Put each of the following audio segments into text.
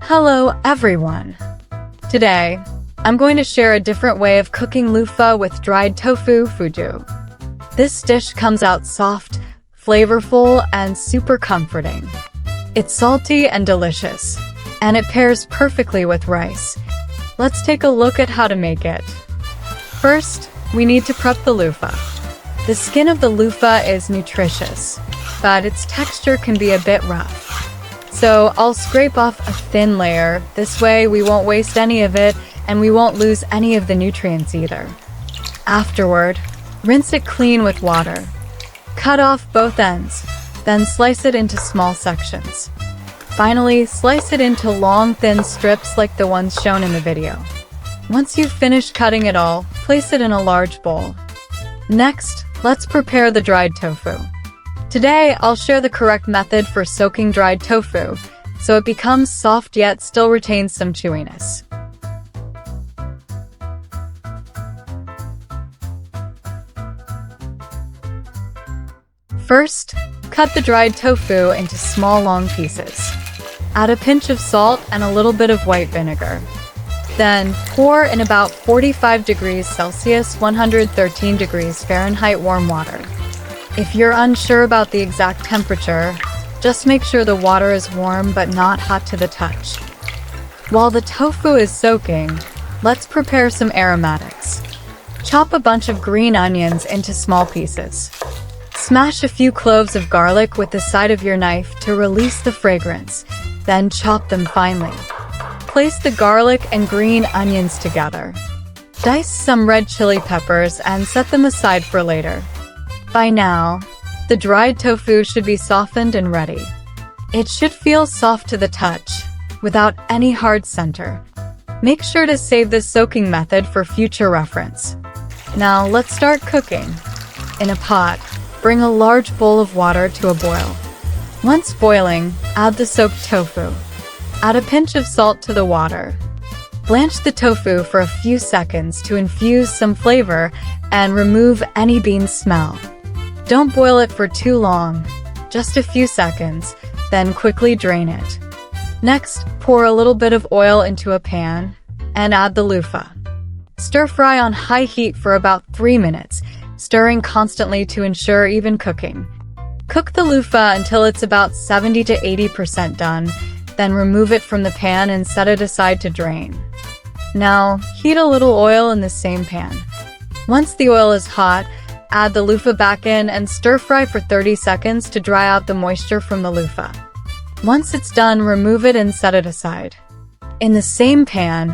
Hello everyone! Today, I'm going to share a different way of cooking loofah with dried tofu fuju. This dish comes out soft, flavorful, and super comforting. It's salty and delicious, and it pairs perfectly with rice. Let's take a look at how to make it. First, we need to prep the loofah. The skin of the loofah is nutritious, but its texture can be a bit rough. So I'll scrape off a thin layer. This way we won't waste any of it and we won't lose any of the nutrients either. Afterward, rinse it clean with water. Cut off both ends, then slice it into small sections. Finally, slice it into long, thin strips like the ones shown in the video. Once you've finished cutting it all, place it in a large bowl. Next, let's prepare the dried tofu. Today, I'll share the correct method for soaking dried tofu, so it becomes soft yet still retains some chewiness. First, cut the dried tofu into small, long pieces. Add a pinch of salt and a little bit of white vinegar. Then, pour in about 45 degrees Celsius, 113 degrees Fahrenheit warm water. If you're unsure about the exact temperature, just make sure the water is warm but not hot to the touch. While the tofu is soaking, let's prepare some aromatics. Chop a bunch of green onions into small pieces. Smash a few cloves of garlic with the side of your knife to release the fragrance, then chop them finely. Place the garlic and green onions together. Dice some red chili peppers and set them aside for later. By now, the dried tofu should be softened and ready. It should feel soft to the touch, without any hard center. Make sure to save this soaking method for future reference. Now let's start cooking. In a pot, bring a large bowl of water to a boil. Once boiling, add the soaked tofu. Add a pinch of salt to the water. Blanch the tofu for a few seconds to infuse some flavor and remove any bean smell. Don't boil it for too long, just a few seconds, then quickly drain it. Next, pour a little bit of oil into a pan and add the loofah. Stir fry on high heat for about 3 minutes, stirring constantly to ensure even cooking. Cook the loofah until it's about 70 to 80% done, then remove it from the pan and set it aside to drain. Now, heat a little oil in the same pan. Once the oil is hot, add the loofah back in and stir-fry for 30 seconds to dry out the moisture from the loofah. Once it's done, remove it and set it aside. In the same pan,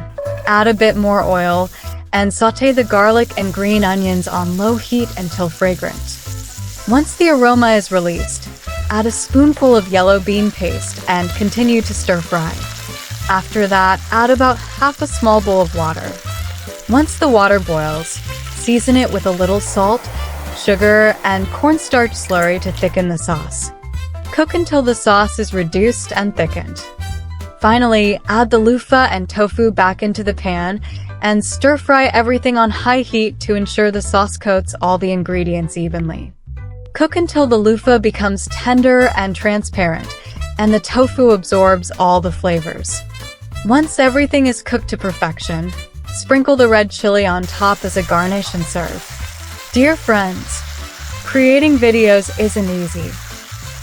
add a bit more oil and sauté the garlic and green onions on low heat until fragrant. Once the aroma is released, add a spoonful of yellow bean paste and continue to stir-fry. After that, add about half a small bowl of water. Once the water boils, season it with a little salt, sugar, and cornstarch slurry to thicken the sauce. Cook until the sauce is reduced and thickened. Finally, add the loofah and tofu back into the pan and stir-fry everything on high heat to ensure the sauce coats all the ingredients evenly. Cook until the loofah becomes tender and transparent, and the tofu absorbs all the flavors. Once everything is cooked to perfection, sprinkle the red chili on top as a garnish and serve. Dear friends, creating videos isn't easy.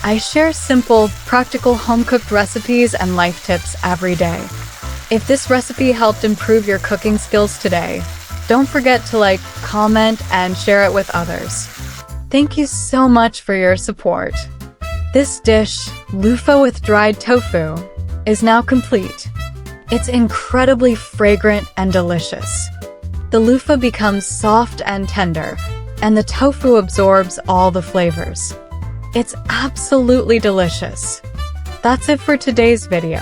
I share simple, practical home-cooked recipes and life tips every day. If this recipe helped improve your cooking skills today, don't forget to like, comment, and share it with others. Thank you so much for your support. This dish, loofah with dried tofu, is now complete. It's incredibly fragrant and delicious. The loofah becomes soft and tender, and the tofu absorbs all the flavors. It's absolutely delicious. That's it for today's video.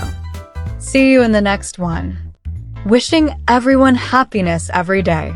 See you in the next one. Wishing everyone happiness every day.